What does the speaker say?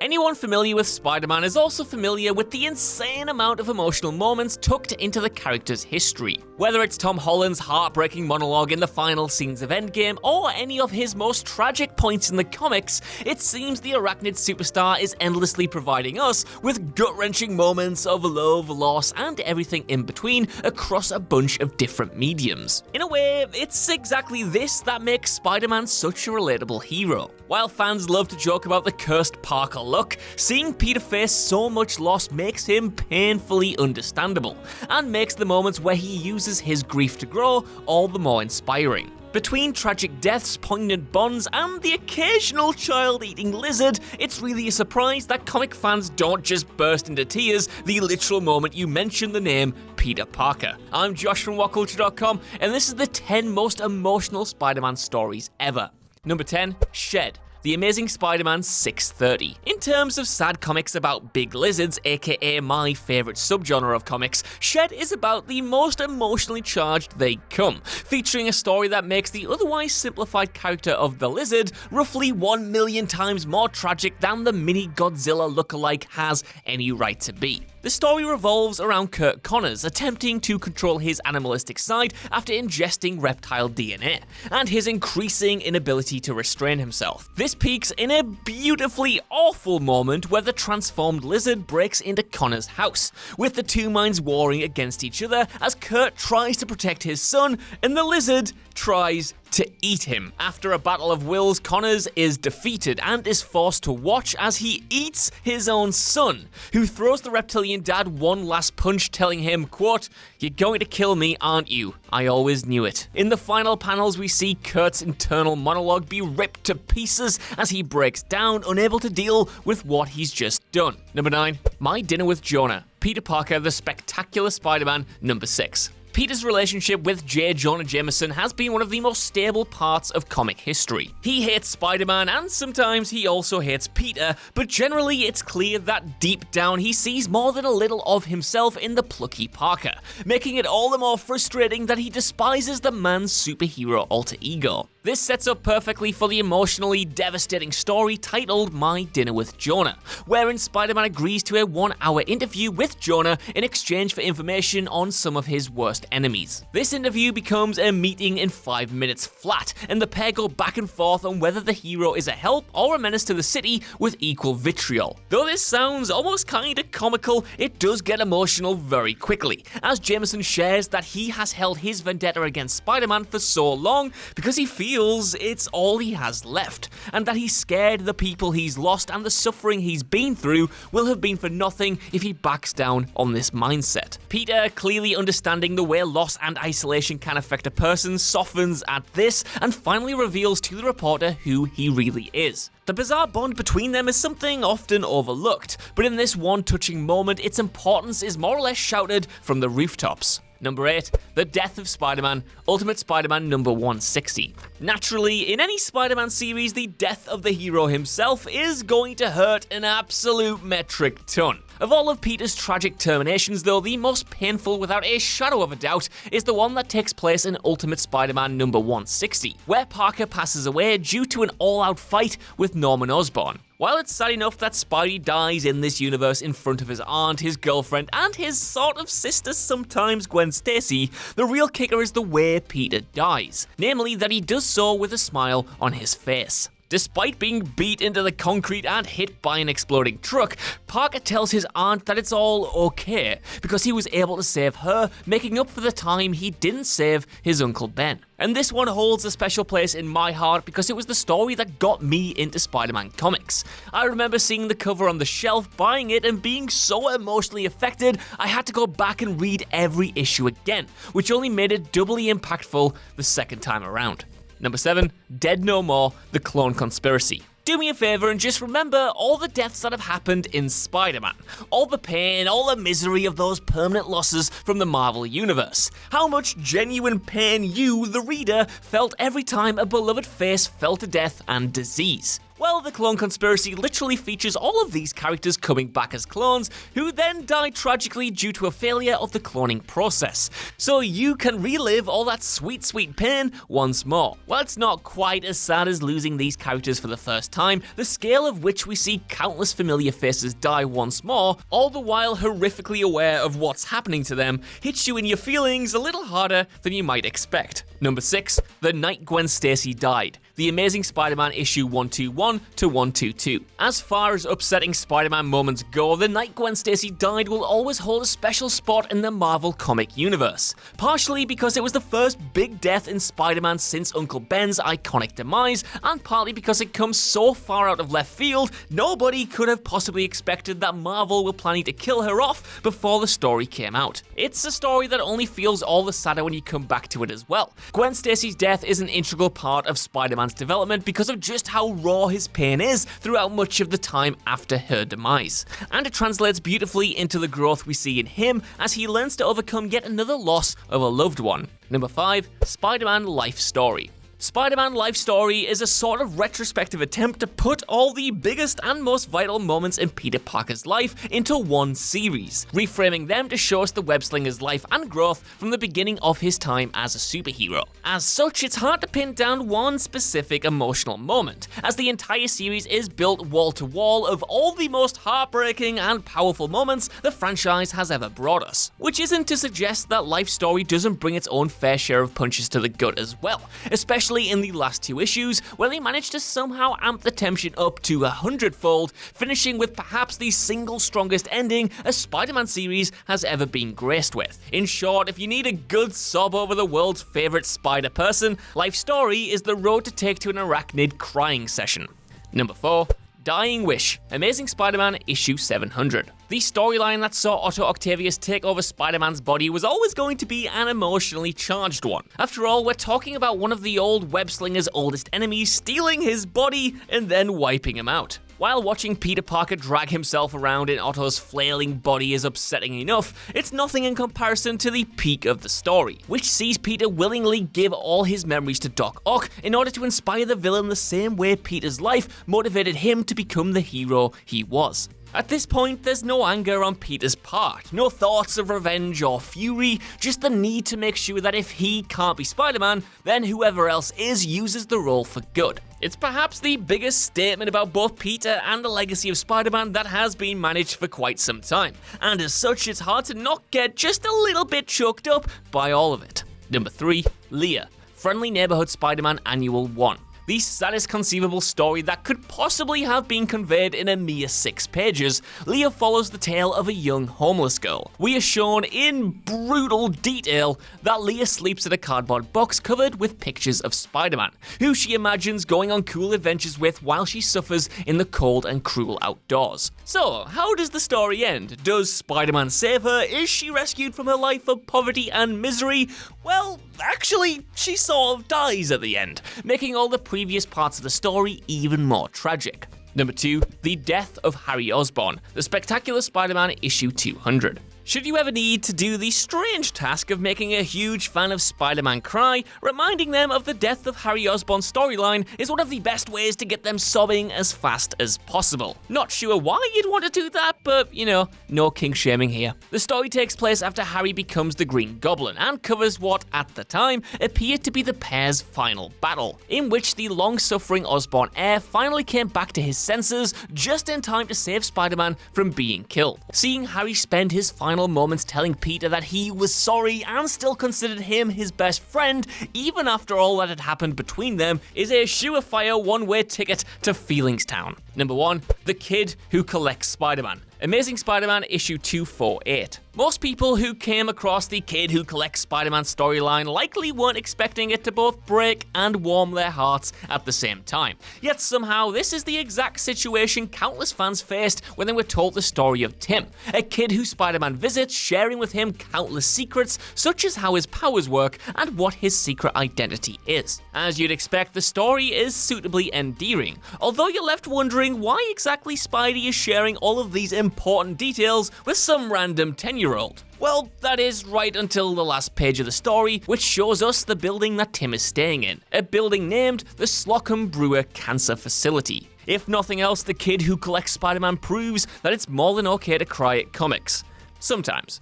Anyone familiar with Spider-Man is also familiar with the insane amount of emotional moments tucked into the character's history. Whether it's Tom Holland's heartbreaking monologue in the final scenes of Endgame, or any of his most tragic points in the comics, it seems the arachnid superstar is endlessly providing us with gut-wrenching moments of love, loss, and everything in between across a bunch of different mediums. In a way, it's exactly this that makes Spider-Man such a relatable hero. While fans love to joke about the cursed Parker look, seeing Peter face so much loss makes him painfully understandable, and makes the moments where he uses his grief to grow all the more inspiring. Between tragic deaths, poignant bonds, and the occasional child-eating lizard, it's really a surprise that comic fans don't just burst into tears the literal moment you mention the name Peter Parker. I'm Josh from WhatCulture.com, and this is the 10 most emotional Spider-Man stories ever. Number 10, Shed. The Amazing Spider-Man 630. In terms of sad comics about big lizards, aka my favourite subgenre of comics, Shed is about the most emotionally charged they come, featuring a story that makes the otherwise simplified character of the lizard roughly 1 million times more tragic than the mini Godzilla lookalike has any right to be. The story revolves around Curt Connors attempting to control his animalistic side after ingesting reptile DNA, and his increasing inability to restrain himself. This peaks in a beautifully awful moment where the transformed lizard breaks into Connors' house, with the two minds warring against each other as Curt tries to protect his son and the lizard tries to eat him. After a battle of wills, Connors is defeated and is forced to watch as he eats his own son, who throws the reptilian dad one last punch, telling him, quote, "You're going to kill me, aren't you? I always knew it." In the final panels, we see Kurt's internal monologue be ripped to pieces as he breaks down, unable to deal with what he's just done. Number 9, My Dinner with Jonah. Peter Parker, the Spectacular Spider-Man, number 6. Peter's relationship with J. Jonah Jameson has been one of the most stable parts of comic history. He hates Spider-Man, and sometimes he also hates Peter, but generally it's clear that deep down he sees more than a little of himself in the plucky Parker, making it all the more frustrating that he despises the man's superhero alter ego. This sets up perfectly for the emotionally devastating story titled My Dinner with Jonah, wherein Spider-Man agrees to a 1-hour interview with Jonah in exchange for information on some of his worst enemies. This interview becomes a meeting in 5 minutes flat, and the pair go back and forth on whether the hero is a help or a menace to the city with equal vitriol. Though this sounds almost kinda comical, it does get emotional very quickly, as Jameson shares that he has held his vendetta against Spider-Man for so long because he feels it's all he has left, and that he's scared the people he's lost and the suffering he's been through will have been for nothing if he backs down on this mindset. Peter, clearly understanding the way loss and isolation can affect a person, softens at this and finally reveals to the reporter who he really is. The bizarre bond between them is something often overlooked, but in this one touching moment, its importance is more or less shouted from the rooftops. Number 8, The Death of Spider-Man, Ultimate Spider-Man number 160. Naturally, in any Spider-Man series, the death of the hero himself is going to hurt an absolute metric ton. Of all of Peter's tragic terminations, though, the most painful without a shadow of a doubt is the one that takes place in Ultimate Spider-Man number 160, where Parker passes away due to an all-out fight with Norman Osborn. While it's sad enough that Spidey dies in this universe in front of his aunt, his girlfriend, and his sort of sister sometimes, Gwen Stacy, the real kicker is the way Peter dies, namely that he does so with a smile on his face. Despite being beat into the concrete and hit by an exploding truck, Parker tells his aunt that it's all okay because he was able to save her, making up for the time he didn't save his Uncle Ben. And this one holds a special place in my heart because it was the story that got me into Spider-Man comics. I remember seeing the cover on the shelf, buying it, and being so emotionally affected, I had to go back and read every issue again, which only made it doubly impactful the second time around. Number 7, Dead No More, The Clone Conspiracy. Do me a favor and just remember all the deaths that have happened in Spider-Man. All the pain, all the misery of those permanent losses from the Marvel Universe. How much genuine pain you, the reader, felt every time a beloved face fell to death and disease. Well, the clone conspiracy literally features all of these characters coming back as clones, who then die tragically due to a failure of the cloning process. So you can relive all that sweet, sweet pain once more. While it's not quite as sad as losing these characters for the first time, the scale of which we see countless familiar faces die once more, all the while horrifically aware of what's happening to them, hits you in your feelings a little harder than you might expect. Number 6, the night Gwen Stacy died. The Amazing Spider-Man issue 121 to 122. As far as upsetting Spider-Man moments go, the night Gwen Stacy died will always hold a special spot in the Marvel comic universe. Partially because it was the first big death in Spider-Man since Uncle Ben's iconic demise, and partly because it comes so far out of left field, nobody could have possibly expected that Marvel were planning to kill her off before the story came out. It's a story that only feels all the sadder when you come back to it as well. Gwen Stacy's death is an integral part of Spider-Man's development because of just how raw his pain is throughout much of the time after her demise. And it translates beautifully into the growth we see in him as he learns to overcome yet another loss of a loved one. Number 5, Spider-Man Life Story. Spider-Man Life Story is a sort of retrospective attempt to put all the biggest and most vital moments in Peter Parker's life into one series, reframing them to show us the web-slinger's life and growth from the beginning of his time as a superhero. As such, it's hard to pin down one specific emotional moment, as the entire series is built wall-to-wall of all the most heartbreaking and powerful moments the franchise has ever brought us. Which isn't to suggest that Life Story doesn't bring its own fair share of punches to the gut as well, especially in the last 2 issues, where they managed to somehow amp the tension up to 100-fold, finishing with perhaps the single strongest ending a Spider-Man series has ever been graced with. In short, if you need a good sob over the world's favourite spider person, Life Story is the road to take to an arachnid crying session. Number 4, Dying Wish, Amazing Spider-Man issue 700. The storyline that saw Otto Octavius take over Spider-Man's body was always going to be an emotionally charged one. After all, we're talking about one of the old web-slinger's oldest enemies stealing his body and then wiping him out. While watching Peter Parker drag himself around in Otto's flailing body is upsetting enough, it's nothing in comparison to the peak of the story, which sees Peter willingly give all his memories to Doc Ock in order to inspire the villain the same way Peter's life motivated him to become the hero he was. At this point, there's no anger on Peter's part, no thoughts of revenge or fury, just the need to make sure that if he can't be Spider-Man, then whoever else is uses the role for good. It's perhaps the biggest statement about both Peter and the legacy of Spider-Man that has been managed for quite some time, and as such, it's hard to not get just a little bit choked up by all of it. Number 3, Leah, Friendly Neighborhood Spider-Man Annual 1. The saddest conceivable story that could possibly have been conveyed in a mere 6 pages, Leah follows the tale of a young homeless girl. We are shown in brutal detail that Leah sleeps in a cardboard box covered with pictures of Spider-Man, who she imagines going on cool adventures with while she suffers in the cold and cruel outdoors. So, how does the story end? Does Spider-Man save her? Is she rescued from her life of poverty and misery? Well, actually, she sort of dies at the end, making all the previous parts of the story even more tragic. Number 2, the death of Harry Osborn, The Spectacular Spider-Man issue 200. Should you ever need to do the strange task of making a huge fan of Spider-Man cry, reminding them of the death of Harry Osborn's storyline is one of the best ways to get them sobbing as fast as possible. Not sure why you'd want to do that, but no kink shaming here. The story takes place after Harry becomes the Green Goblin and covers what, at the time, appeared to be the pair's final battle, in which the long-suffering Osborn heir finally came back to his senses just in time to save Spider-Man from being killed. Seeing Harry spend his final moments telling Peter that he was sorry and still considered him his best friend, even after all that had happened between them, is a surefire one-way ticket to Feelings Town. Number 1, The Kid Who Collects Spider-Man, Amazing Spider-Man issue 248. Most people who came across the Kid Who Collects Spider-Man storyline likely weren't expecting it to both break and warm their hearts at the same time. Yet somehow this is the exact situation countless fans faced when they were told the story of Tim, a kid who Spider-Man visits, sharing with him countless secrets, such as how his powers work and what his secret identity is. As you'd expect, the story is suitably endearing, although you're left wondering why exactly Spidey is sharing all of these important details with some random 10-year-old 3-year-old. Well, that is right until the last page of the story, which shows us the building that Tim is staying in, a building named the Slocum Brewer Cancer Facility. If nothing else, the kid who collects Spider-Man proves that it's more than okay to cry at comics. Sometimes.